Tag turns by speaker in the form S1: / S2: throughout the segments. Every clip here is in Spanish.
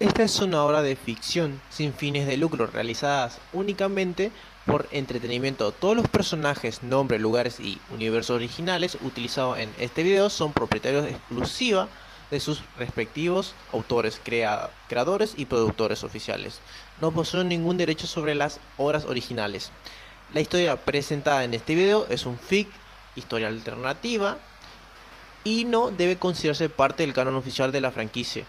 S1: Esta es una obra de ficción sin fines de lucro realizadas únicamente por entretenimiento. Todos los personajes, nombres, lugares y universos originales utilizados en este video son propietarios exclusiva de sus respectivos autores, creadores y productores oficiales. No poseen ningún derecho sobre las obras originales. La historia presentada en este video es un fic, historia alternativa, y no debe considerarse parte del canon oficial de la franquicia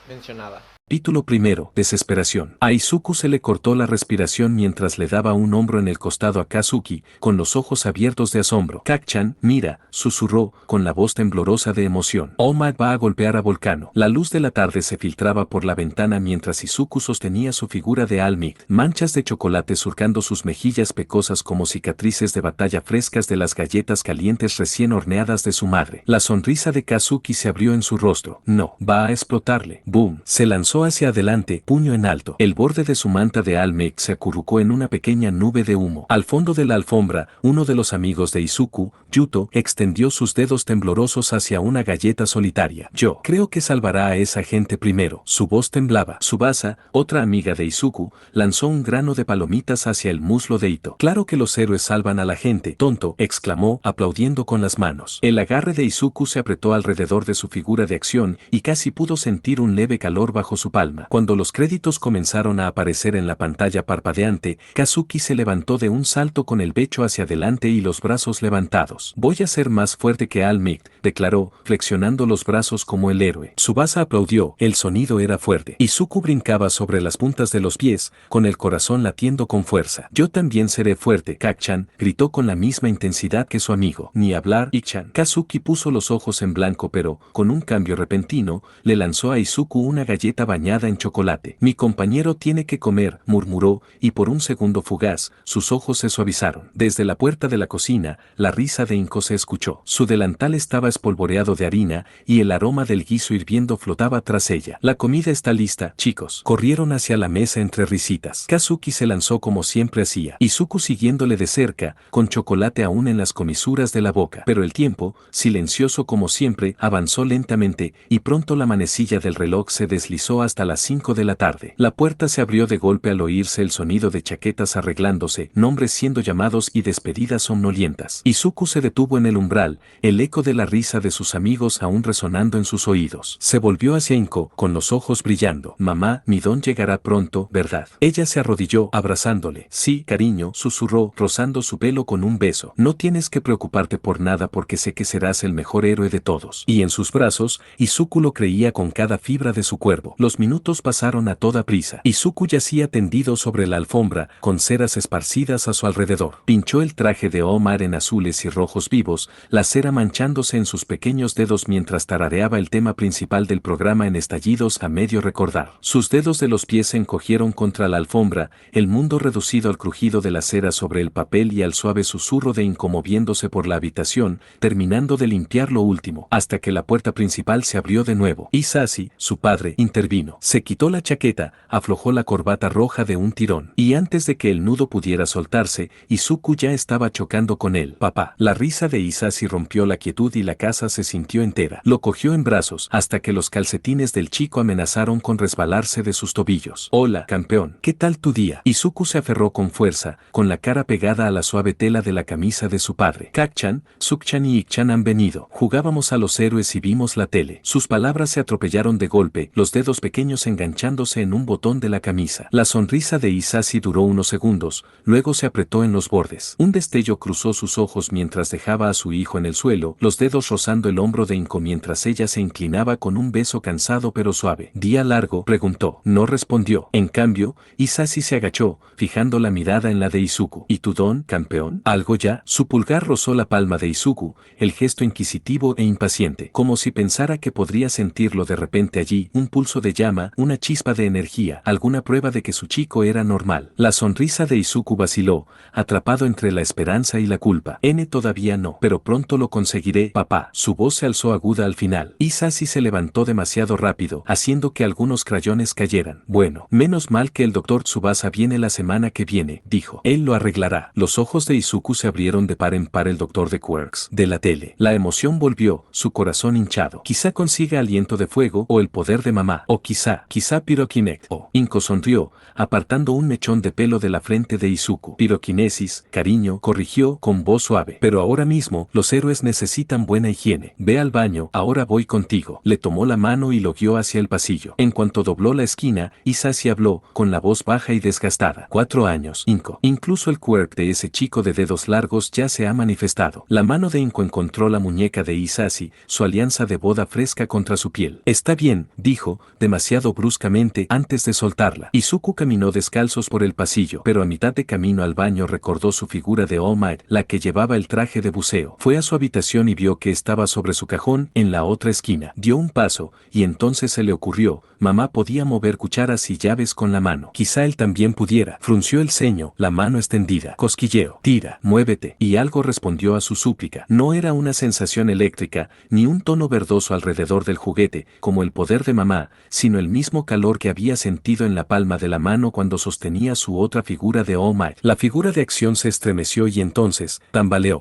S1: mencionada.
S2: Título primero, desesperación. A Izuku se le cortó la respiración mientras le daba un hombro en el costado a Kazuki, con los ojos abiertos de asombro. Kacchan, mira, susurró, con la voz temblorosa de emoción. All Might va a golpear a Volcano. La luz de la tarde se filtraba por la ventana mientras Izuku sostenía su figura de All Might, manchas de chocolate surcando sus mejillas pecosas como cicatrices de batalla frescas de las galletas calientes recién horneadas de su madre. La sonrisa de Kazuki se abrió en su rostro. No, va a explotarle. Boom. Se lanzó hacia adelante, puño en alto. El borde de su manta de Almec se acurrucó en una pequeña nube de humo. Al fondo de la alfombra, uno de los amigos de Izuku, Yuto, extendió sus dedos temblorosos hacia una galleta solitaria. Yo creo que salvará a esa gente primero. Su voz temblaba. Tsubasa, otra amiga de Izuku, lanzó un grano de palomitas hacia el muslo de Ito. Claro que los héroes salvan a la gente, tonto, exclamó, aplaudiendo con las manos. El agarre de Izuku se apretó alrededor de su figura de acción y casi pudo sentir un leve calor bajo su palma. Cuando los créditos comenzaron a aparecer en la pantalla parpadeante, Kazuki se levantó de un salto con el pecho hacia adelante y los brazos levantados. Voy a ser más fuerte que All Might, declaró, flexionando los brazos como el héroe. Tsubasa aplaudió, el sonido era fuerte. Izuku brincaba sobre las puntas de los pies, con el corazón latiendo con fuerza. Yo también seré fuerte, Kacchan, gritó con la misma intensidad que su amigo. Ni hablar, Ikchan. Kazuki puso los ojos en blanco pero, con un cambio repentino, le lanzó a Izuku una galleta bañada en chocolate. Mi compañero tiene que comer, murmuró, y por un segundo fugaz, sus ojos se suavizaron. Desde la puerta de la cocina, la risa de Inko se escuchó. Su delantal estaba espolvoreado de harina, y el aroma del guiso hirviendo flotaba tras ella. La comida está lista, chicos. Corrieron hacia la mesa entre risitas. Kazuki se lanzó como siempre hacía, Izuku siguiéndole de cerca, con chocolate aún en las comisuras de la boca. Pero el tiempo, silencioso como siempre, avanzó lentamente, y pronto la manecilla del reloj se deslizó hasta las 5 de la tarde. La puerta se abrió de golpe al oírse el sonido de chaquetas arreglándose, nombres siendo llamados y despedidas somnolientas. Izuku se detuvo en el umbral, el eco de la risa de sus amigos aún resonando en sus oídos. Se volvió hacia Inko, con los ojos brillando. Mamá, mi don llegará pronto, ¿verdad? Ella se arrodilló, abrazándole. Sí, cariño, susurró, rozando su pelo con un beso. No tienes que preocuparte por nada porque sé que serás el mejor héroe de todos. Y en sus brazos, Izuku lo creía con cada fibra de su cuerpo. Los minutos pasaron a toda prisa. Izuku yacía tendido sobre la alfombra, con ceras esparcidas a su alrededor. Pinchó el traje de Omar en azules y rojos vivos, la cera manchándose en sus pequeños dedos mientras tarareaba el tema principal del programa en estallidos a medio recordar. Sus dedos de los pies se encogieron contra la alfombra, el mundo reducido al crujido de la cera sobre el papel y al suave susurro de Inko moviéndose por la habitación, terminando de limpiar lo último, hasta que la puerta principal se abrió de nuevo. Isashi, su padre, intervino. Se quitó la chaqueta, aflojó la corbata roja de un tirón, y antes de que el nudo pudiera soltarse, Izuku ya estaba chocando con él. Papá. La risa de Isashi rompió la quietud y la casa se sintió entera. Lo cogió en brazos, hasta que los calcetines del chico amenazaron con resbalarse de sus tobillos. Hola, campeón. ¿Qué tal tu día? Izuku se aferró con fuerza, con la cara pegada a la suave tela de la camisa de su padre. Kacchan, Sukchan y Ikchan han venido. Jugábamos a los héroes y vimos la tele. Sus palabras se atropellaron de golpe, los dedos pequeños enganchándose en un botón de la camisa. La sonrisa de Isashi duró unos segundos, luego se apretó en los bordes. Un destello cruzó sus ojos mientras dejaba a su hijo en el suelo, los dedos rozando el hombro de Inko mientras ella se inclinaba con un beso cansado pero suave. ¿Día largo?, preguntó. No respondió. En cambio, Isashi se agachó, fijando la mirada en la de Izuku. ¿Y tu don, campeón? ¿Algo ya? Su pulgar rozó la palma de Izuku, el gesto inquisitivo e impaciente, como si pensara que podría sentirlo de repente allí, un pulso de llama, una chispa de energía, alguna prueba de que su chico era normal. La sonrisa de Izuku vaciló, atrapado entre la esperanza y la culpa. Todavía no, pero pronto lo conseguiré, papá. Su voz se alzó aguda al final. Isashi se levantó demasiado rápido, haciendo que algunos crayones cayeran. Bueno, menos mal que el doctor Tsubasa viene la semana que viene, dijo. Él lo arreglará. Los ojos de Izuku se abrieron de par en par. El doctor de Quirks, de la tele. La emoción volvió, su corazón hinchado. Quizá consiga aliento de fuego o el poder de mamá, o quizá Quizá Pyrokinect. Inko sonrió, apartando un mechón de pelo de la frente de Izuku. Piroquinesis, cariño, corrigió con voz suave. Pero ahora mismo, los héroes necesitan buena higiene. Ve al baño, ahora voy contigo. Le tomó la mano y lo guió hacia el pasillo. En cuanto dobló la esquina, Hisashi habló, con la voz baja y desgastada. 4 años, Inko. Incluso el quirk de ese chico de dedos largos ya se ha manifestado. La mano de Inko encontró la muñeca de Hisashi, su alianza de boda fresca contra su piel. Está bien, dijo, demasiado bruscamente antes de soltarla. Izuku caminó descalzos por el pasillo, pero a mitad de camino al baño recordó su figura de All Might, la que llevaba el traje de buceo. Fue a su habitación y vio que estaba sobre su cajón en la otra esquina. Dio un paso, y entonces se le ocurrió, mamá podía mover cucharas y llaves con la mano. Quizá él también pudiera. Frunció el ceño, la mano extendida. Cosquilleo. Tira, muévete. Y algo respondió a su súplica. No era una sensación eléctrica, ni un tono verdoso alrededor del juguete, como el poder de mamá, sino el mismo calor que había sentido en la palma de la mano cuando sostenía su otra figura de All Might. La figura de acción se estremeció y entonces,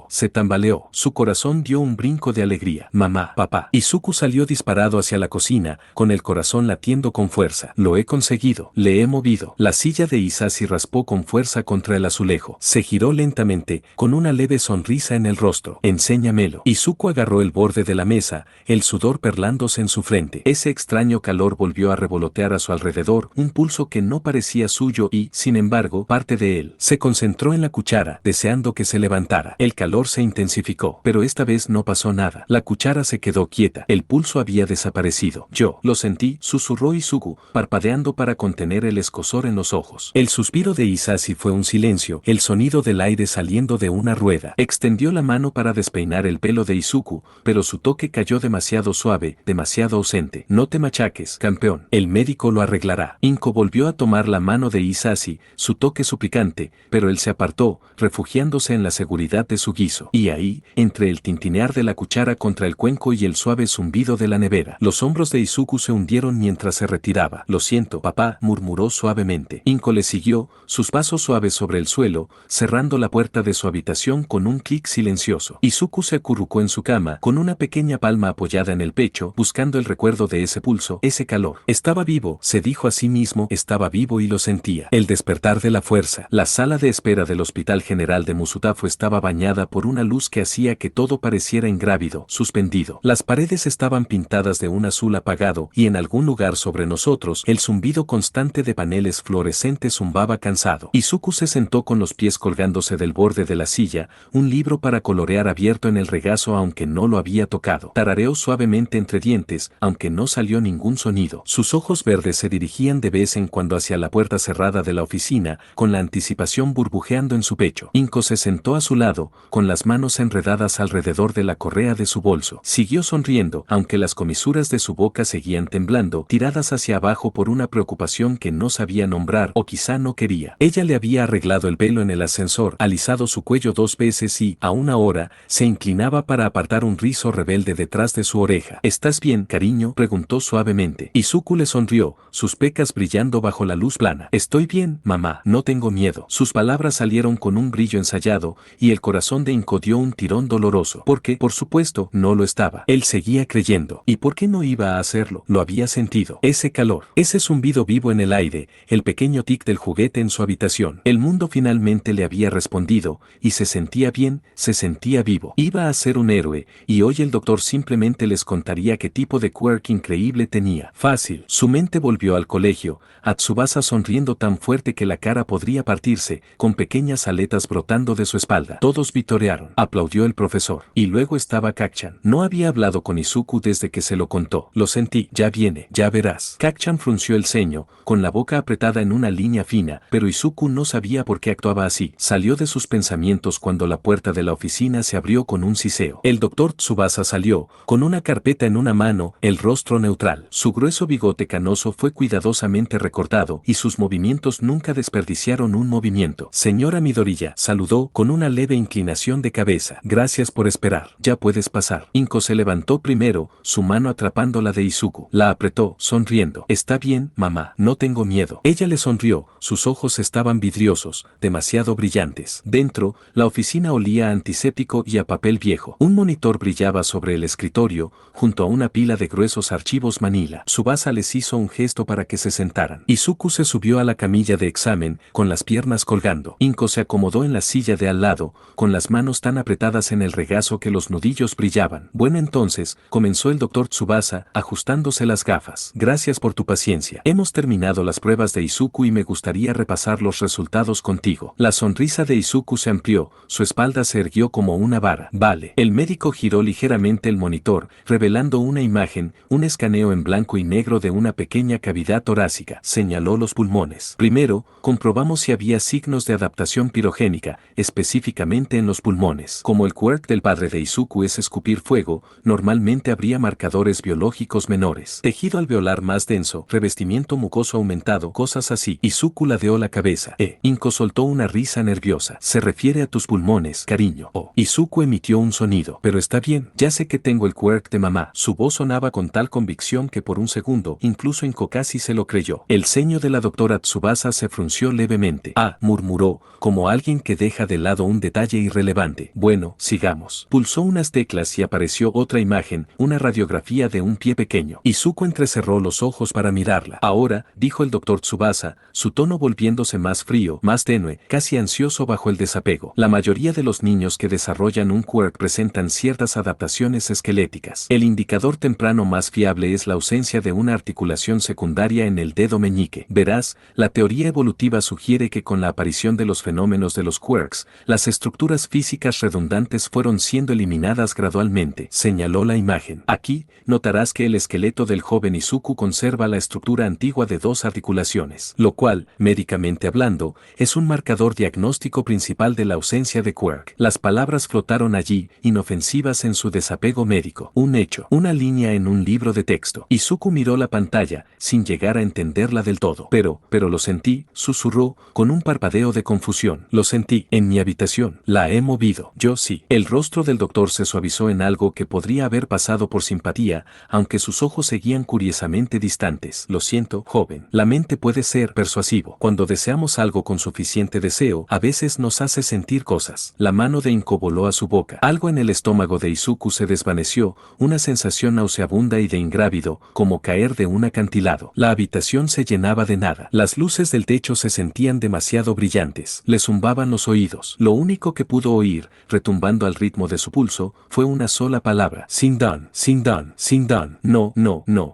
S2: se tambaleó. Su corazón dio un brinco de alegría. Mamá, papá. Izuku salió disparado hacia la cocina, con el corazón latiendo con fuerza. Lo he conseguido. Le he movido. La silla de Hisashi raspó con fuerza contra el azulejo. Se giró lentamente, con una leve sonrisa en el rostro. Enséñamelo. Izuku agarró el borde de la mesa, el sudor perlándose en su frente. Ese extraño calor volvió a revolotear a su alrededor, un pulso que no parecía suyo y, sin embargo, parte de él. Se concentró en la cuchara, deseando que se levantara. El calor se intensificó, pero esta vez no pasó nada. La cuchara se quedó quieta. El pulso había desaparecido. Yo lo sentí, susurró Izuku, parpadeando para contener el escozor en los ojos. El suspiro de Hisashi fue un silencio, el sonido del aire saliendo de una rueda. Extendió la mano para despeinar el pelo de Izuku, pero su toque cayó demasiado suave, demasiado ausente. No te machaques, campeón. El médico lo arreglará. Inko volvió a tomar la mano de Hisashi, su toque suplicante, pero él se apartó, refugiándose en la seguridad de su guiso. Y ahí, entre el tintinear de la cuchara contra el cuenco y el suave zumbido de la nevera, los hombros de Izuku se hundieron mientras se retiraba. Lo siento, papá, murmuró suavemente. Inko le siguió, sus pasos suaves sobre el suelo, cerrando la puerta de su habitación con un clic silencioso. Izuku se acurrucó en su cama, con una pequeña palma apoyada en el pecho, buscando el recuerdo de ese pulso, ese calor. Estaba vivo, se dijo a sí mismo, estaba vivo y lo sentía. El despertar de la fuerza. La sala de espera del Hospital General de Musutafu estaba bañada por una luz que hacía que todo pareciera ingrávido, suspendido. Las paredes estaban pintadas de un azul apagado y en algún lugar sobre nosotros el zumbido constante de paneles fluorescentes zumbaba cansado. Izuku se sentó con los pies colgándose del borde de la silla, un libro para colorear abierto en el regazo aunque no lo había tocado. Tarareó suavemente entre dientes, aunque no salió ningún sonido. Sus ojos verdes se dirigían de vez en cuando hacia la puerta cerrada de la oficina, con la anticipación burbujeando en su pecho. Inko se sentó a su lado, con las manos enredadas alrededor de la correa de su bolso. Siguió sonriendo, aunque las comisuras de su boca seguían temblando, tiradas hacia abajo por una preocupación que no sabía nombrar o quizá no quería. Ella le había arreglado el pelo en el ascensor, alisado su cuello 2 veces y, aún ahora, se inclinaba para apartar un rizo rebelde detrás de su oreja. ¿Estás bien, cariño?, preguntó suavemente. Izuku le sonrió, sus pecas brillando bajo la luz plana. Estoy bien, mamá, no tengo miedo. Sus palabras salieron con un brillo ensayado, y el corazón de Inko dio un tirón doloroso. Porque, por supuesto, no lo estaba. Él seguía creyendo. ¿Y por qué no iba a hacerlo? Lo había sentido. Ese calor, ese zumbido vivo en el aire, el pequeño tic del juguete en su habitación. El mundo finalmente le había respondido, y se sentía bien, se sentía vivo. Iba a ser un héroe, y hoy el doctor simplemente les contaría qué tipo de quirk increíble tenía. Fácil. Su mente volvió al colegio, a Tsubasa sonriendo tan fuerte que la cara podría partirse, con pequeñas aletas brotando de su espalda. Todos vitorearon. Aplaudió el profesor. Y luego estaba Kacchan. No había hablado con Izuku desde que se lo contó. Lo sentí. Ya viene, ya verás. Kacchan frunció el ceño, con la boca apretada en una línea fina, pero Izuku no sabía por qué actuaba así. Salió de sus pensamientos cuando la puerta de la oficina se abrió con un siseo. El doctor Tsubasa salió, con una carpeta en una mano, el rostro neutral. Su grueso bigote canoso fue cuidadosamente recortado y sus movimientos nunca desperdiciaron un movimiento. Señora Midoriya, saludó con una leve inclinación de cabeza. Gracias por esperar. Ya puedes pasar. Inko se levantó primero, su mano atrapando la de Izuku. La apretó, sonriendo. Está bien, mamá, no tengo miedo. Ella le sonrió, sus ojos estaban vidriosos, demasiado brillantes. Dentro, la oficina olía a antiséptico y a papel viejo. Un monitor brillaba sobre el escritorio, junto a una pila de gruesos archivos Manila. Tsubasa Tsubasa les hizo un gesto para que se sentaran. Izuku se subió a la camilla de examen, con las piernas colgando. Inko se acomodó en la silla de al lado, con las manos tan apretadas en el regazo que los nudillos brillaban. Bueno, entonces, comenzó el doctor Tsubasa, ajustándose las gafas. Gracias por tu paciencia. Hemos terminado las pruebas de Izuku y me gustaría repasar los resultados contigo. La sonrisa de Izuku se amplió, su espalda se erguió como una vara. Vale. El médico giró ligeramente el monitor, revelando una imagen, un escaneo en blanco y negro de una pequeña cavidad torácica. Señaló los pulmones. Primero, comprobamos si había signos de adaptación pirogénica, específicamente en los pulmones. Como el quirk del padre de Izuku es escupir fuego, normalmente habría marcadores biológicos menores. Tejido alveolar más denso, revestimiento mucoso aumentado, cosas así. Izuku ladeó la cabeza. Inko soltó una risa nerviosa. Se refiere a tus pulmones, cariño. Izuku emitió un sonido. Pero está bien, ya sé que tengo el quirk de mamá. Su voz sonaba con tal convicción que por un segundo, incluso Inko casi se lo creyó. El ceño de la doctora Tsubasa se frunció levemente. Murmuró, como alguien que deja de lado un detalle irrelevante. Bueno, sigamos. Pulsó unas teclas y apareció otra imagen, una radiografía de un pie pequeño. Izuku entrecerró los ojos para mirarla. Ahora, dijo el doctor Tsubasa, su tono volviéndose más frío, más tenue, casi ansioso bajo el desapego. La mayoría de los niños que desarrollan un quirk presentan ciertas adaptaciones esqueléticas. El indicador temprano más fiable es la ausencia de una articulación secundaria en el dedo meñique. Verás, la teoría evolutiva sugiere que con la aparición de los fenómenos de los quirks, las estructuras físicas redundantes fueron siendo eliminadas gradualmente, señaló la imagen. Aquí, notarás que el esqueleto del joven Izuku conserva la estructura antigua de dos articulaciones, lo cual, médicamente hablando, es un marcador diagnóstico principal de la ausencia de quirk. Las palabras flotaron allí, inofensivas en su desapego médico. Un hecho, una línea en un libro de texto. Izuku miró la pantalla, sin llegar a entenderla del todo. Pero lo sentí, susurró, con un parpadeo de confusión. Lo sentí, en mi habitación. La he movido. Yo sí. El rostro del doctor se suavizó en algo que podría haber pasado por simpatía, aunque sus ojos seguían curiosamente distantes. Lo siento, joven. La mente puede ser persuasivo. Cuando deseamos algo con suficiente deseo, a veces nos hace sentir cosas. La mano de Inko voló a su boca. Algo en el estómago de Izuku se desvaneció, una sensación nauseabunda y de ingrávido, como caer de un acantilado. La habitación se llenaba de nada. Las luces del techo se sentían demasiado brillantes. Le zumbaban los oídos. Lo único que pudo oír, retumbando al ritmo de su pulso, fue una sola palabra. Sindon, Sindon, Sindon. No.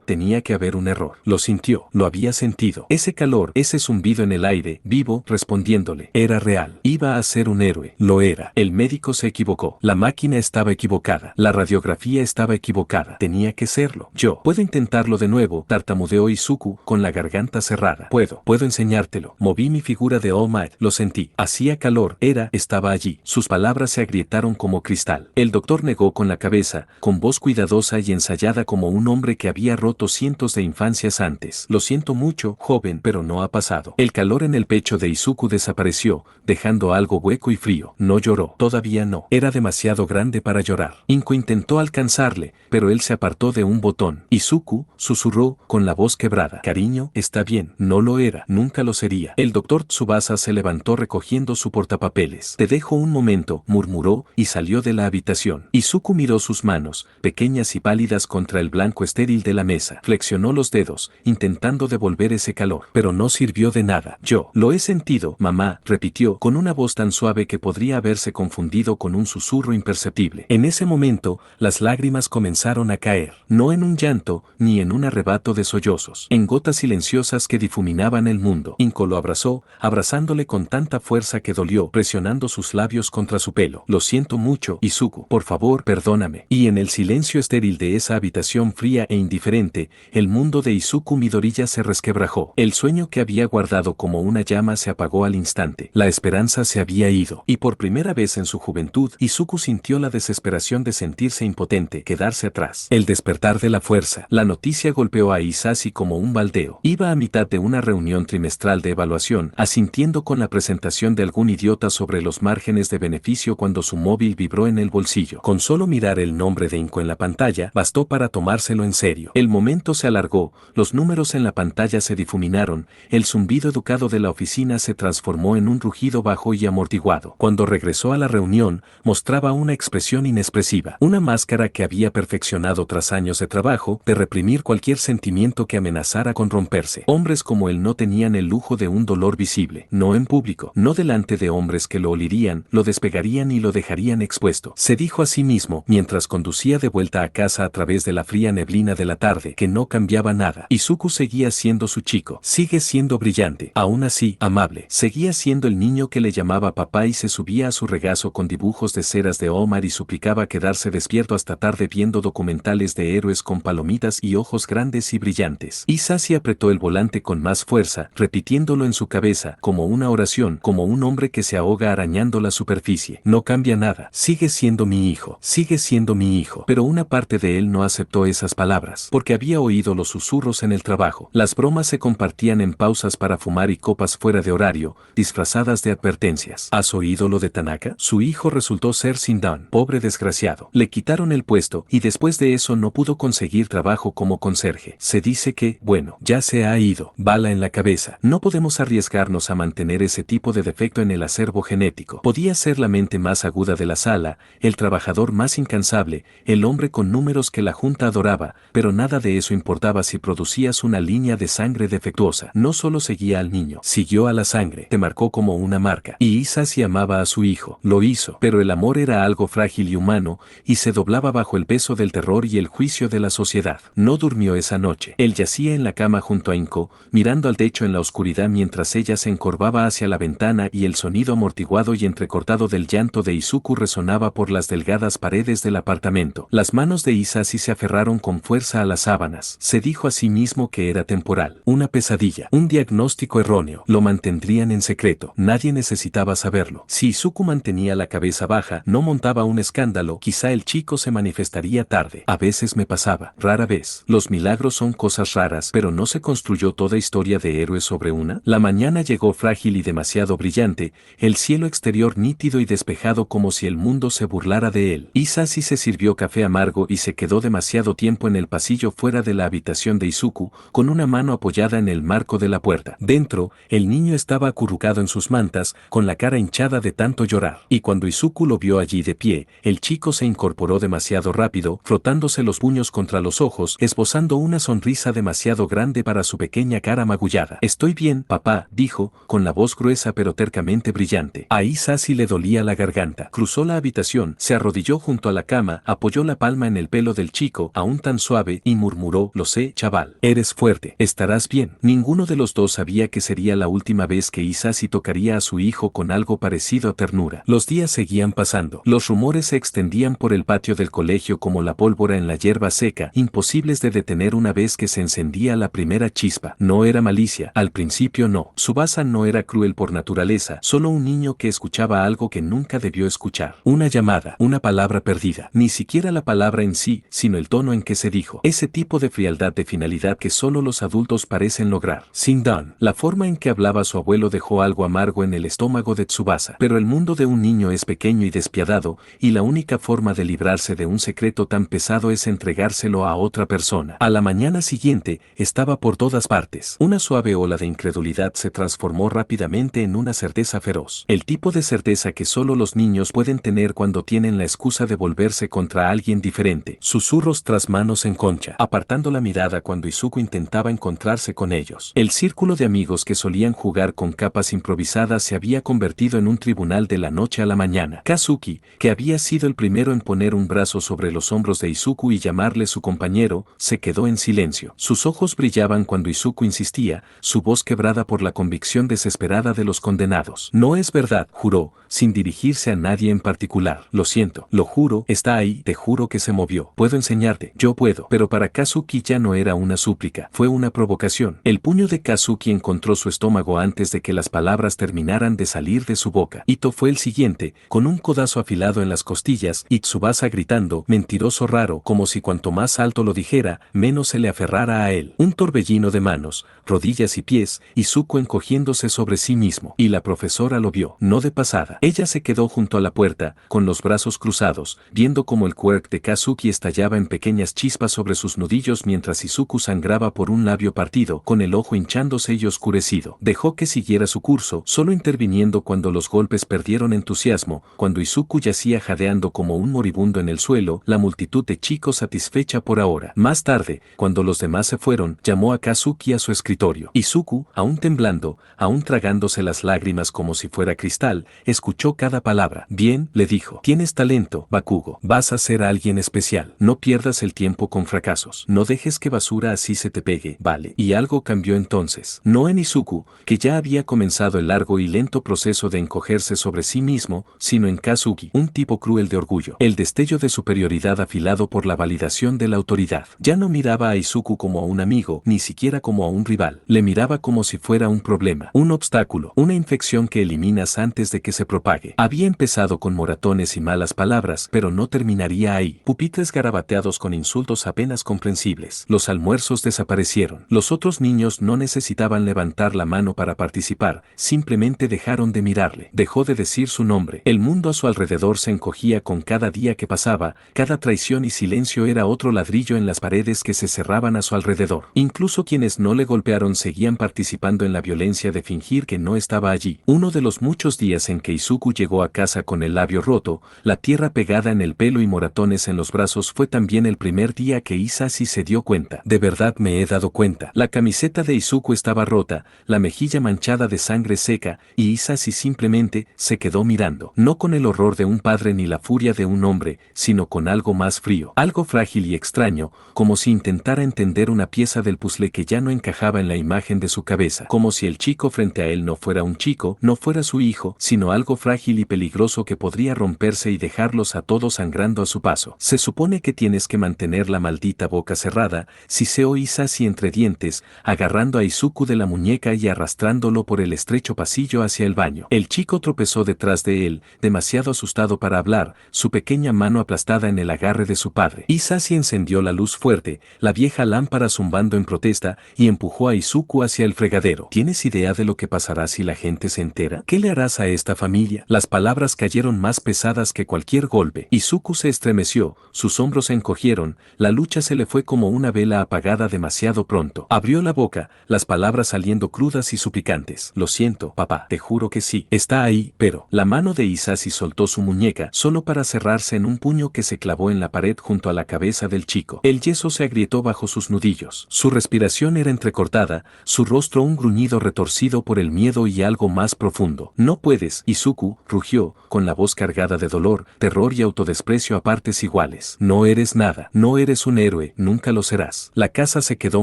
S2: Tenía que haber un error. Lo sintió. Lo había sentido. Ese calor, ese zumbido en el aire, vivo, respondiéndole. Era real. Iba a ser un héroe. Lo era. El médico se equivocó. La máquina estaba equivocada. La radiografía estaba equivocada. Tenía que serlo. Puedo intentarlo de nuevo, tartamudeó Izuku, con la garganta cerrada. Puedo enseñártelo. Moví mi figura de All Might. Lo sentí. Hacía calor. Estaba allí. Sus palabras se agrietaron como cristal. El doctor negó con la cabeza, con voz cuidadosa y ensayada como un hombre que había roto cientos de infancias antes. Lo siento mucho, joven, pero no ha pasado. El calor en el pecho de Izuku desapareció, dejando algo hueco y frío. No lloró. Todavía no. Era demasiado grande para llorar. Inko intentó alcanzarle, pero él se apartó de un botón. Izuku, susurró, con la voz quebrada. Cariño, está bien. No lo era. Nunca lo sería. El doctor Tsubasa se levantó recogiendo su portapapeles. Te dejo un momento, murmuró, y salió de la habitación. Izuku miró sus manos, pequeñas y pálidas contra el blanco estéril de la mesa. Flexionó los dedos, intentando devolver ese calor. Pero no sirvió de nada. Yo lo he sentido, mamá, repitió, con una voz tan suave que podría haberse confundido con un susurro imperceptible. En ese momento, las lágrimas comenzaron a caer. No en un llanto, ni en un arrebato de sollozos. En gotas silenciosas que difuminaban el mundo. Inko lo abrazó, abrazándole con tanta fuerza que dolió, presionando sus labios contra su pelo. Lo siento mucho, Izuku. Por favor, perdóname. Y en el silencio estéril de esa habitación fría e indiferente, el mundo de Izuku Midoriya se resquebrajó. El sueño que había guardado como una llama se apagó al instante. La esperanza se había ido. Y por primera vez en su juventud, Izuku sintió la desesperación de sentirse impotente, quedarse atrás. El despertar de la fuerza. La noticia golpeó a Isashi como un baldeo. Iba a mitad de una reunión trimestral de evaluación, asintiendo con la presentación de algún idiota sobre los márgenes de beneficio cuando su móvil vibró en el bolsillo. Con solo mirar el nombre de Inko en la pantalla, bastó para tomárselo en serio. El momento se alargó, los números en la pantalla se difuminaron, el zumbido educado de la oficina se transformó en un rugido bajo y amortiguado. Cuando regresó a la reunión, mostraba una expresión inexpresiva, una máscara que había perfeccionado tras años de trabajo, de reprimir cualquier cualquier sentimiento que amenazara con romperse. Hombres como él no tenían el lujo de un dolor visible, no en público, no delante de hombres que lo olirían, lo despegarían y lo dejarían expuesto. Se dijo a sí mismo, mientras conducía de vuelta a casa a través de la fría neblina de la tarde, que no cambiaba nada. Izuku seguía siendo su chico, sigue siendo brillante, aún así, amable. Seguía siendo el niño que le llamaba papá y se subía a su regazo con dibujos de ceras de Omar y suplicaba quedarse despierto hasta tarde viendo documentales de héroes con palomitas y ojos grandes y brillantes. Hisashi apretó el volante con más fuerza, repitiéndolo en su cabeza, como una oración, como un hombre que se ahoga arañando la superficie. No cambia nada. Sigue siendo mi hijo. Sigue siendo mi hijo. Pero una parte de él no aceptó esas palabras, porque había oído los susurros en el trabajo. Las bromas se compartían en pausas para fumar y copas fuera de horario, disfrazadas de advertencias. ¿Has oído lo de Tanaka? Su hijo resultó ser Sindan. Pobre desgraciado. Le quitaron el puesto y después de eso no pudo conseguir trabajo como conserje. Se dice que, bueno, ya se ha ido. Bala en la cabeza. No podemos arriesgarnos a mantener ese tipo de defecto en el acervo genético. Podía ser la mente más aguda de la sala, el trabajador más incansable, el hombre con números que la junta adoraba, pero nada de eso importaba si producías una línea de sangre defectuosa. No solo seguía al niño, siguió a la sangre, te marcó como una marca. Y Hisashi amaba a su hijo, lo hizo, pero el amor era algo frágil y humano, y se doblaba bajo el peso del terror y el juicio de la sociedad. No durmió esa noche. Él yacía en la cama junto a Inko, mirando al techo en la oscuridad mientras ella se encorvaba hacia la ventana y el sonido amortiguado y entrecortado del llanto de Izuku resonaba por las delgadas paredes del apartamento. Las manos de Hisashi se aferraron con fuerza a las sábanas. Se dijo a sí mismo que era temporal, una pesadilla, un diagnóstico erróneo. Lo mantendrían en secreto. Nadie necesitaba saberlo. Si Izuku mantenía la cabeza baja, no montaba un escándalo, quizá el chico se manifestaría tarde. A veces me pasaba, rara vez. Los milagros son cosas raras, pero no se construyó toda historia de héroes sobre una. La mañana llegó frágil y demasiado brillante, el cielo exterior nítido y despejado como si el mundo se burlara de él. Hisashi se sirvió café amargo y se quedó demasiado tiempo en el pasillo fuera de la habitación de Izuku, con una mano apoyada en el marco de la puerta. Dentro, el niño estaba acurrucado en sus mantas, con la cara hinchada de tanto llorar. Y cuando Izuku lo vio allí de pie, el chico se incorporó demasiado rápido, frotándose los puños contra los ojos, esbozando una sonrisa demasiado grande para su pequeña cara magullada. Estoy bien, papá, dijo, con la voz gruesa pero tercamente brillante. A Hisashi le dolía la garganta. Cruzó la habitación, se arrodilló junto a la cama, apoyó la palma en el pelo del chico, aún tan suave, y murmuró, lo sé, chaval. Eres fuerte, estarás bien. Ninguno de los dos sabía que sería la última vez que Hisashi tocaría a su hijo con algo parecido a ternura. Los días seguían pasando. Los rumores se extendían por el patio del colegio como la pólvora en la hierba seca, imposibles de detener una vez que se encendía la primera chispa. No era malicia, al principio no. Tsubasa no era cruel por naturaleza, solo un niño que escuchaba algo que nunca debió escuchar. Una llamada, una palabra perdida. Ni siquiera la palabra en sí, sino el tono en que se dijo. Ese tipo de frialdad de finalidad que solo los adultos parecen lograr. Sindan. La forma en que hablaba su abuelo dejó algo amargo en el estómago de Tsubasa. Pero el mundo de un niño es pequeño y despiadado, y la única forma de librarse de un secreto tan pesado es entregárselo a otra persona. A la mañana siguiente, estaba por todas partes. Una suave ola de incredulidad se transformó rápidamente en una certeza feroz. El tipo de certeza que solo los niños pueden tener cuando tienen la excusa de volverse contra alguien diferente. Susurros tras manos en concha, apartando la mirada cuando Izuku intentaba encontrarse con ellos. El círculo de amigos que solían jugar con capas improvisadas se había convertido en un tribunal de la noche a la mañana. Kazuki, que había sido el primero en poner un brazo sobre los hombros de Izuku y llamarle su compañero, se quedó en silencio. Sus ojos brillaban cuando Izuku insistía, su voz quebrada por la convicción desesperada de los condenados. No es verdad, juró, sin dirigirse a nadie en particular. Lo siento, lo juro, está ahí, te juro que se movió. Puedo enseñarte, yo puedo. Pero para Kazuki ya no era una súplica, fue una provocación. El puño de Kazuki encontró su estómago antes de que las palabras terminaran de salir de su boca. Ito fue el siguiente, con un codazo afilado en las costillas, y Tsubasa gritando, mentiroso raro, como si cuanto más alto lo dijera, menos se le aferrara a él. Un torbellino de manos, rodillas y pies, Izuku encogiéndose sobre sí mismo. Y la profesora lo vio, no de pasada. Ella se quedó junto a la puerta, con los brazos cruzados, viendo como el quirk de Kazuki estallaba en pequeñas chispas sobre sus nudillos mientras Izuku sangraba por un labio partido, con el ojo hinchándose y oscurecido. Dejó que siguiera su curso, solo interviniendo cuando los golpes perdieron entusiasmo, cuando Izuku yacía jadeando como un moribundo en el suelo, la multitud de chicos satisfecha por ahora. Más tarde, tarde, cuando los demás se fueron, llamó a Kazuki a su escritorio. Izuku, aún temblando, aún tragándose las lágrimas como si fuera cristal, escuchó cada palabra. Bien, le dijo. Tienes talento, Bakugo. Vas a ser alguien especial. No pierdas el tiempo con fracasos. No dejes que basura así se te pegue, ¿vale? Y algo cambió entonces. No en Izuku, que ya había comenzado el largo y lento proceso de encogerse sobre sí mismo, sino en Kazuki, un tipo cruel de orgullo. El destello de superioridad afilado por la validación de la autoridad. Ya no miraba a Izuku como a un amigo, ni siquiera como a un rival. Le miraba como si fuera un problema, un obstáculo, una infección que eliminas antes de que se propague. Había empezado con moratones y malas palabras, pero no terminaría ahí. Pupitres garabateados con insultos apenas comprensibles. Los almuerzos desaparecieron. Los otros niños no necesitaban levantar la mano para participar, simplemente dejaron de mirarle. Dejó de decir su nombre. El mundo a su alrededor se encogía con cada día que pasaba, cada traición y silencio era otro ladrillo en las paredes que se cerraban a su alrededor. Incluso quienes no le golpearon seguían participando en la violencia de fingir que no estaba allí. Uno de los muchos días en que Izuku llegó a casa con el labio roto, la tierra pegada en el pelo y moratones en los brazos fue también el primer día que Hisashi se dio cuenta. De verdad me he dado cuenta. La camiseta de Izuku estaba rota, la mejilla manchada de sangre seca, y Hisashi simplemente se quedó mirando. No con el horror de un padre ni la furia de un hombre, sino con algo más frío, algo frágil y extraño, como si intentara entender una pieza del puzzle que ya no encajaba en la imagen de su cabeza, como si el chico frente a él no fuera un chico, no fuera su hijo, sino algo frágil y peligroso que podría romperse y dejarlos a todos sangrando a su paso. Se supone que tienes que mantener la maldita boca cerrada, siseó Hisashi entre dientes, agarrando a Izuku de la muñeca y arrastrándolo por el estrecho pasillo hacia el baño. El chico tropezó detrás de él, demasiado asustado para hablar, su pequeña mano aplastada en el agarre de su padre. Hisashi encendió la luz fuerte, la vieja lámpara zumbando en protesta, y empujó a Izuku hacia el fregadero. ¿Tienes idea de lo que pasará si la gente se entera? ¿Qué le harás a esta familia? Las palabras cayeron más pesadas que cualquier golpe. Izuku se estremeció, sus hombros se encogieron, la lucha se le fue como una vela apagada demasiado pronto. Abrió la boca, las palabras saliendo crudas y suplicantes. Lo siento, papá, te juro que sí. Está ahí, pero... La mano de Hisashi soltó su muñeca, solo para cerrarse en un puño que se clavó en la pared junto a la cabeza del chico. El yeso se agrietó bajo sus nudillos. Su respiración era entrecortada, su rostro un gruñido retorcido por el miedo y algo más profundo. No puedes, Izuku, rugió, con la voz cargada de dolor, terror y autodesprecio a partes iguales. No eres nada, no eres un héroe, nunca lo serás. La casa se quedó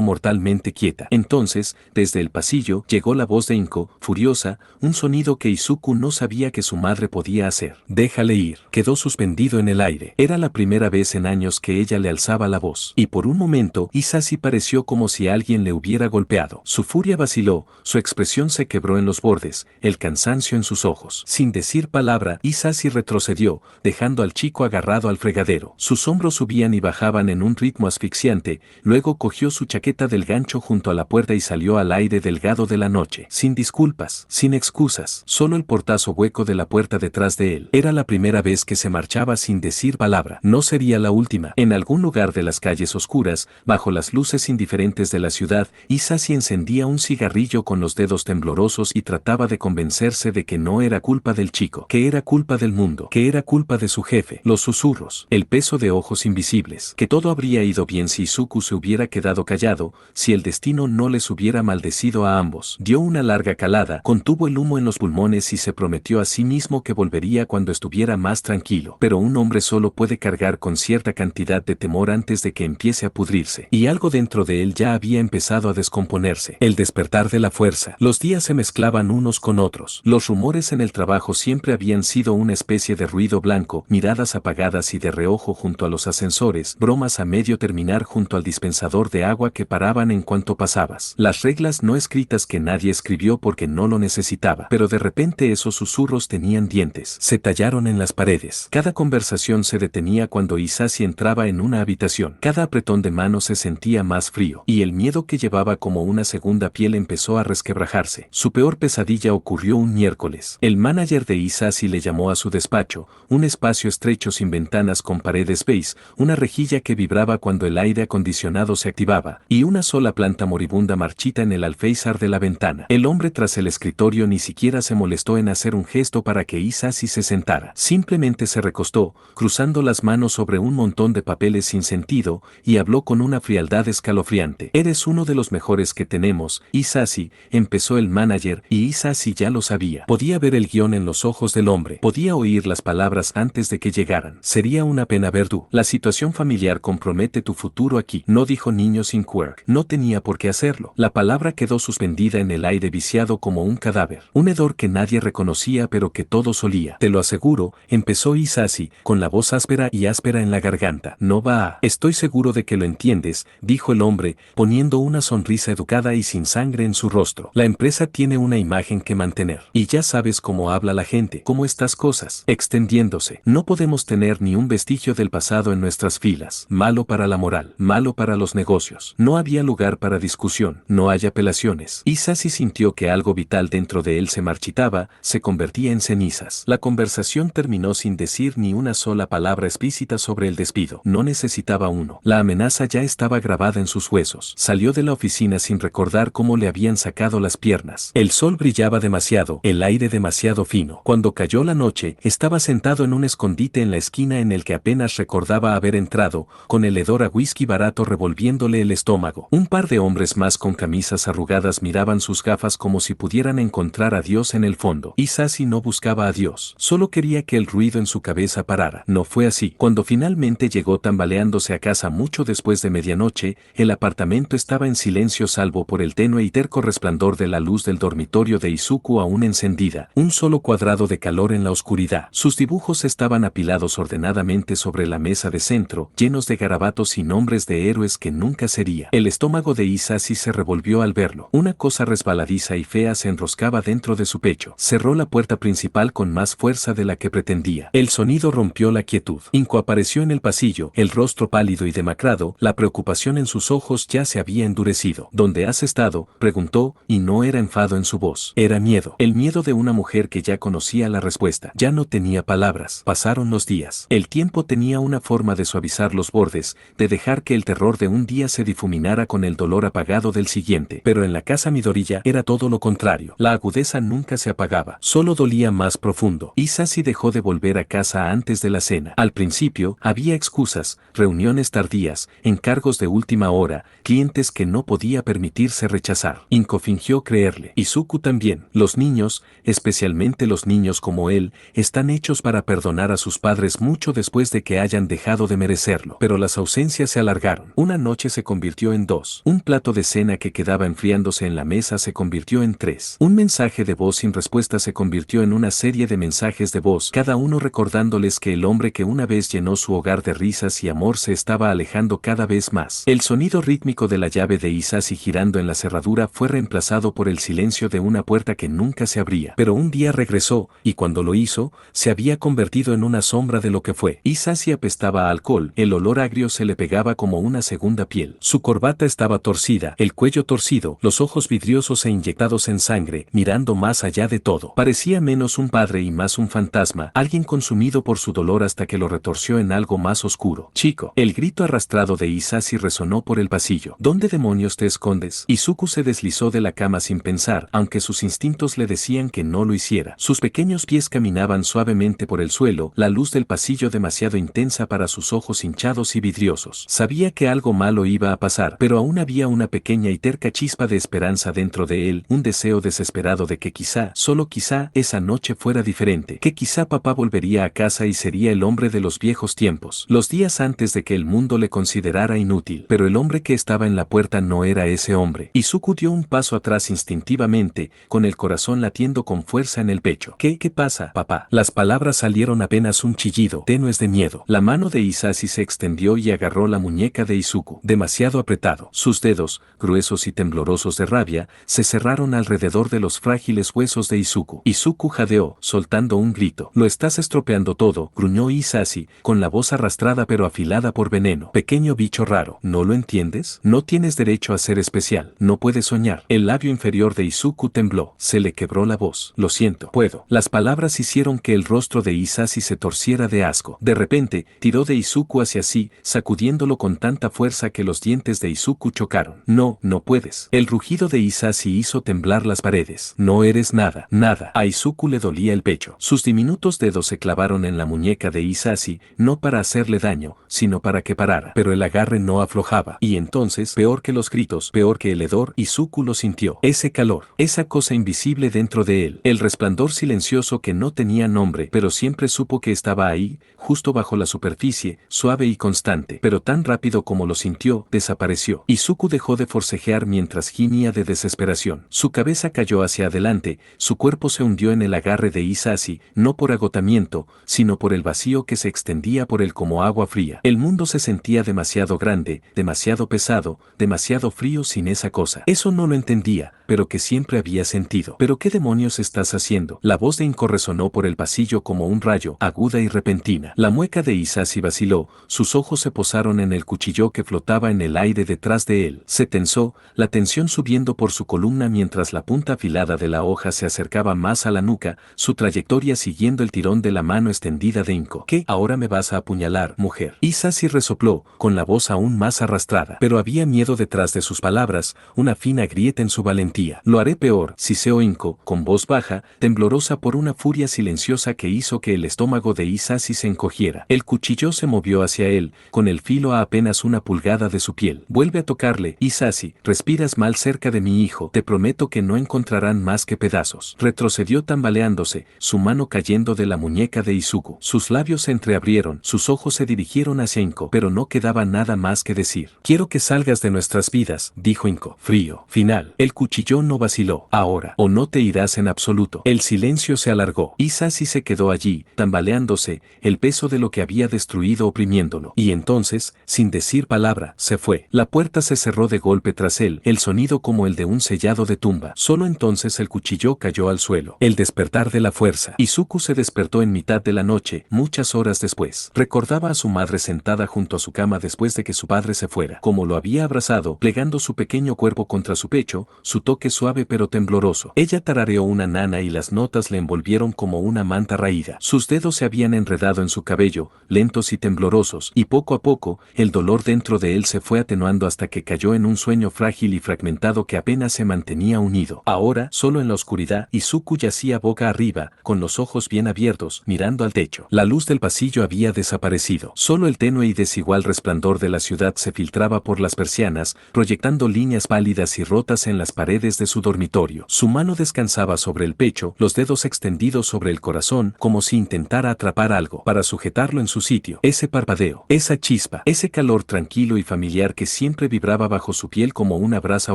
S2: mortalmente quieta. Entonces, desde el pasillo, llegó la voz de Inko, furiosa, un sonido que Izuku no sabía que su madre podía hacer. Déjale ir. Quedó suspendido en el aire. Era la primera vez en años que ella le alzaba la voz. Y por un momento, Hisashi pareció como si alguien le hubiera golpeado. Su furia vaciló, su expresión se quebró en los bordes, el cansancio en sus ojos. Sin decir palabra, Hisashi retrocedió, dejando al chico agarrado al fregadero. Sus hombros subían y bajaban en un ritmo asfixiante, luego cogió su chaqueta del gancho junto a la puerta y salió al aire delgado de la noche. Sin disculpas, sin excusas, solo el portazo hueco de la puerta detrás de él. Era la primera vez que se marchaba sin decir palabra. No sería la última. En algún lugar de las calles oscuras, bajo las luces indiferentes de la ciudad, Hisashi encendía un cigarrillo con los dedos temblorosos y trataba de convencerse de que no era culpa del chico, que era culpa del mundo, que era culpa de su jefe, los susurros, el peso de ojos invisibles, que todo habría ido bien si Izuku se hubiera quedado callado, si el destino no les hubiera maldecido a ambos. Dio una larga calada, contuvo el humo en los pulmones y se prometió a sí mismo que volvería cuando estuviera más tranquilo. Pero un hombre solo puede cargar con cierta cantidad de temor antes de que empiece a pudrirse. Y algo dentro de él ya había empezado a descomponerse. El despertar de la fuerza. Los días se mezclaban unos con otros. Los rumores en el trabajo siempre habían sido una especie de ruido blanco, miradas apagadas y de reojo junto a los ascensores, bromas a medio terminar junto al dispensador de agua que paraban en cuanto pasabas. Las reglas no escritas que nadie escribió porque no lo necesitaba. Pero de repente esos susurros tenían dientes. Se tallaron en las paredes. Cada conversación se detenía cuando Hisashi entraba en una habitación. Cada apretón de mano se sentía más frío, y el miedo que llevaba como una segunda piel empezó a resquebrajarse. Su peor pesadilla ocurrió un miércoles. El manager de Hisashi le llamó a su despacho, un espacio estrecho sin ventanas con paredes beige, una rejilla que vibraba cuando el aire acondicionado se activaba, y una sola planta moribunda marchita en el alféizar de la ventana. El hombre tras el escritorio ni siquiera se molestó en hacer un gesto para que Hisashi se sentara. Simplemente se recostó, cruzando las manos sobre un montón de papeles sin sentido, y habló con una frialdad escalofriante. Eres uno de los mejores que tenemos, Hisashi, empezó el manager, y Hisashi ya lo sabía. Podía ver el guión en los ojos del hombre. Podía oír las palabras antes de que llegaran. Sería una pena verdú. La situación familiar compromete tu futuro aquí. No dijo niño sin quirk. No tenía por qué hacerlo. La palabra quedó suspendida en el aire viciado como un cadáver. Un hedor que nadie reconocía pero que todos olía. Te lo aseguro, empezó Hisashi, con la voz áspera y áspera en la garganta. No va a... Estoy seguro de que lo entiendes, dijo el hombre, poniendo una sonrisa educada y sin sangre en su rostro. La empresa tiene una imagen que mantener. Y ya sabes cómo habla la gente, cómo estas cosas, extendiéndose. No podemos tener ni un vestigio del pasado en nuestras filas. Malo para la moral, malo para los negocios. No había lugar para discusión, no hay apelaciones. Hisashi sintió que algo vital dentro de él se marchitaba, se convertía en cenizas. La conversación terminó sin decir ni una sola palabra explícita sobre el despido. No necesitaba uno. La amenaza ya estaba grabada en sus huesos. Salió de la oficina sin recordar cómo le habían sacado las piernas. El sol brillaba demasiado, el aire demasiado fino. Cuando cayó la noche, estaba sentado en un escondite en la esquina en el que apenas recordaba haber entrado, con el hedor a whisky barato revolviéndole el estómago. Un par de hombres más con camisas arrugadas miraban sus gafas como si pudieran encontrar a Dios en el fondo. Hisashi no buscaba a Dios, solo quería que el ruido en su cabeza parara. No fue así. Cuando finalmente llegó tambaleándose a casa mucho después de medianoche, el apartamento estaba en silencio salvo por el tenue y terco resplandor de la luz del dormitorio de Izuku aún encendida, un solo cuadrado de calor en la oscuridad. Sus dibujos estaban apilados ordenadamente sobre la mesa de centro, llenos de garabatos y nombres de héroes que nunca sería. El estómago de Hisashi se revolvió al verlo. Una cosa resbaladiza y fea se enroscaba dentro de su pecho. Cerró la puerta principal con más fuerza de la que pretendía. El sonido rompió la quietud. Inko apareció en el pasillo, el rostro pálido y demacrado, la preocupación en sus ojos ya se había endurecido. ¿Dónde has estado?, preguntó, y no era enfado en su voz. Era miedo. El miedo de una mujer que ya conocía la respuesta. Ya no tenía palabras. Pasaron los días. El tiempo tenía una forma de suavizar los bordes, de dejar que el terror de un día se difuminara con el dolor apagado del siguiente. Pero en la casa Midoriya era todo lo contrario. La agudeza nunca se apagaba, solo dolía más profundo. Hisashi dejó de volver a casa antes de la cena. Al principio, había excusas, reuniones tardías, encargos de última hora, clientes que no podía permitirse rechazar. Inko fingió creerle. Izuku también. Los niños, especialmente los niños como él, están hechos para perdonar a sus padres mucho después de que hayan dejado de merecerlo. Pero las ausencias se alargaron. Una noche se convirtió en dos. Un plato de cena que quedaba enfriándose en la mesa se convirtió en tres. Un mensaje de voz sin respuesta se convirtió en una serie de mensajes de voz, cada uno recordándoles que el hombre que una vez llenó su hogar de risas y amor se estaba alejando cada vez más. El sonido rítmico de la llave de Hisashi girando en la cerradura fue reemplazado por el silencio de una puerta que nunca se abría. Pero un día regresó, y cuando lo hizo, se había convertido en una sombra de lo que fue. Hisashi apestaba a alcohol, el olor agrio se le pegaba como una segunda piel. Su corbata estaba torcida, el cuello torcido, los ojos vidriosos e inyectados en sangre, mirando más allá de todo. Parecía menos un padre y más un fantasma, alguien consumido por su dolor hasta que lo retorció en algo más oscuro. Chico, el grito arrastrado de Hisashi resonó por el pasillo. ¿Dónde demonios te escondes? Izuku se deslizó de la cama sin pensar, aunque sus instintos le decían que no lo hiciera. Sus pequeños pies caminaban suavemente por el suelo, la luz del pasillo demasiado intensa para sus ojos hinchados y vidriosos. Sabía que algo malo iba a pasar, pero aún había una pequeña y terca chispa de esperanza dentro de él, un deseo desesperado de que quizá, solo quizá, esa noche fuera diferente, que quizá papá volvería a casa y sería el hombre de los viejos tiempos, los días antes de que el mundo le considerara inútil. Pero el hombre que estaba en la puerta no era ese hombre. Izuku dio un paso atrás instintivamente, con el corazón latiendo con fuerza en el pecho. ¿Qué pasa, papá? Las palabras salieron apenas un chillido, tenues de miedo. La mano de Hisashi se extendió y agarró la muñeca de Izuku, demasiado apretado. Sus dedos, gruesos y temblorosos de rabia, se cerraron alrededor de los frágiles huesos de Izuku. Izuku jadeó, soltando un grito. Lo estás estropeando todo, gruñó Hisashi, con la voz arrastrada pero afilada por veneno. Pequeño bicho raro, ¿no lo entiendes? No tienes derecho a ser especial, no puedes soñar. El labio inferior de Izuku tembló, se le quebró la voz. Lo siento, puedo. Las palabras hicieron que el rostro de Hisashi se torciera de asco. De repente, tiró de Izuku hacia sí, sacudiéndolo con tanta fuerza que los dientes de Izuku chocaron. No, no puedes. El rugido de Hisashi hizo temblar las paredes. No eres nada, nada. A Izuku le dolía el pecho. Sus diminutos dedos se clavaron en la muñeca de Hisashi, no para hacerle daño, sino para que parara. Pero el agarre no aflojaba. Y entonces, peor que los gritos, peor que el hedor, Izuku lo sintió. Ese calor, esa cosa invisible dentro de él, el resplandor silencioso que no tenía nombre, pero siempre supo que estaba ahí, justo bajo la superficie, suave y constante. Pero tan rápido como lo sintió, desapareció. Izuku dejó de forcejear mientras gimía de desesperación. Su cabeza cayó hacia adelante, su cuerpo se hundió en el agarre de Hisashi, no por agotamiento, sino por el vacío que se extendía por él como agua fría. El mundo se sentía demasiado grande, demasiado pesado, demasiado frío sin esa cosa. Eso no lo entendía, pero que siempre había sentido. ¿Pero qué demonios estás haciendo? La voz de Inko resonó por el pasillo como un rayo, aguda y repentina. La mueca de Hisashi vaciló, sus ojos se posaron en el cuchillo que flotaba en el aire detrás de él. Se tensó, la tensión subiendo por su columna mientras la punta afilada de la hoja se acercaba más a la nuca, su trayectoria siguiendo el tirón de la mano extendida de Inko. ¿Qué? ¿Ahora me vas a apuñalar, mujer? Hisashi resopló, con la voz aún más arrastrada. Pero había miedo detrás de sus palabras, una fina grieta en su valentía. Lo haré peor, siseó Inko, con voz baja, temblorosa por una furia silenciosa que hizo que el estómago de Hisashi se encogiera. El cuchillo se movió hacia él, con el filo a apenas una pulgada de su piel. Vuelve a tocarle, Hisashi, respiras mal cerca de mi hijo, te prometo que no encontrarán más que pedazos. Retrocedió tambaleándose, su mano cayendo de la muñeca de Izuku. Sus labios se entreabrieron, sus ojos se dirigieron hacia Inko, pero no quedaba nada más que decir. Quiero que salgas de nuestras vidas, dijo Inko. Frío. Final. El cuchillo no vaciló. Ahora, o no te irás en absoluto. El silencio se alargó. Hisashi se quedó allí, tambaleándose, el peso de lo que había destruido oprimiéndolo. Y entonces, sin decir palabra, se fue. La puerta se cerró de golpe tras él, el sonido como el de un sellado de tumba. Solo entonces el cuchillo cayó al suelo. El despertar de la fuerza. Izuku se despertó en mitad de la noche, muchas horas después. Recordaba a su madre sentada junto a su cama después de que su padre se fuera. Como lo había abrazado, plegando su pequeño cuerpo contra su pecho, su toque suave pero tembloroso. Ella tarareó una nana y las notas le envolvieron como una manta raída. Sus dedos se habían enredado en su cabello, lentos y temblorosos, y poco a poco, el dolor dentro de él se fue atenuando hasta que cayó en un sueño frágil y fragmentado que apenas se mantenía unido. Ahora, solo en la oscuridad, Izuku yacía boca arriba, con los ojos bien abiertos, mirando al techo. La luz del pasillo había desaparecido. Solo el tenue y desigual resplandor de la ciudad se filtraba por las persianas, proyectando líneas pálidas y rotas en las paredes de su dormitorio. Su mano descansaba sobre el pecho, los dedos extendidos sobre el corazón, como si intentara atrapar algo, para sujetarlo en su sitio. Ese parpadeo, esa chispa, ese calor tranquilo y familiar que siempre vibraba bajo su piel como una brasa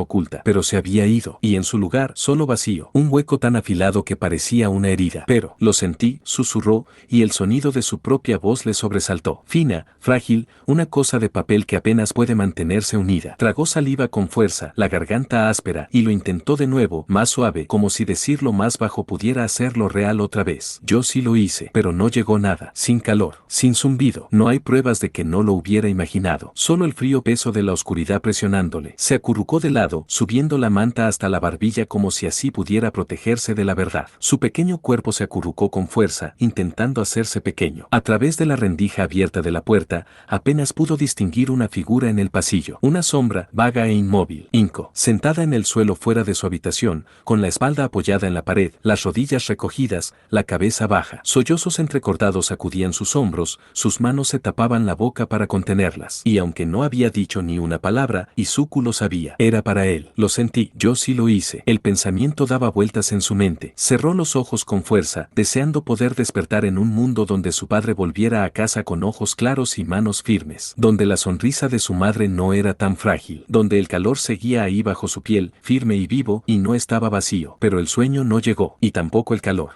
S2: oculta. Pero se había ido, y en su lugar, solo vacío, un hueco tan afilado que parecía una herida. Pero, lo sentí, susurró, y el sonido de su propia voz le sobresaltó. Fina, frágil, una cosa de papel que apenas puede mantenerse unida. Tragó saliva con fuerza, la garganta áspera, y lo intentó de nuevo, más suave, como si decirlo más bajo pudiera hacerlo real otra vez. Yo sí lo hice, pero no llegó nada, sin calor, sin zumbido. No hay pruebas de que no lo hubiera imaginado. Solo el frío peso de la oscuridad presionándole. Se acurrucó de lado, subiendo la manta hasta la barbilla como si así pudiera protegerse de la verdad. Su pequeño cuerpo se acurrucó con fuerza, intentando hacerse pequeño. A través de la rendija abierta de la puerta, apenas pudo distinguir una figura en el pasillo. Una sombra, vaga e inmóvil. Inko, sentada en el suelo fuera de su habitación, con la espalda apoyada en la pared, las rodillas recogidas, la cabeza baja. Sollozos entrecortados sacudían sus hombros, sus manos se tapaban la boca para contenerlas. Y aunque no había dicho ni una palabra, Izuku lo sabía. Era para él. Lo sentí. Yo sí lo hice. El pensamiento daba vueltas en su mente. Cerró los ojos con fuerza, deseando poder despertar en un mundo donde su padre volviera a casa con ojos claros y manos firmes. Donde la sonrisa de su madre no era tan frágil. Donde el calor seguía ahí bajo su piel, firme y vivo, y no estaba vacío. Pero el sueño no llegó, y tampoco el calor.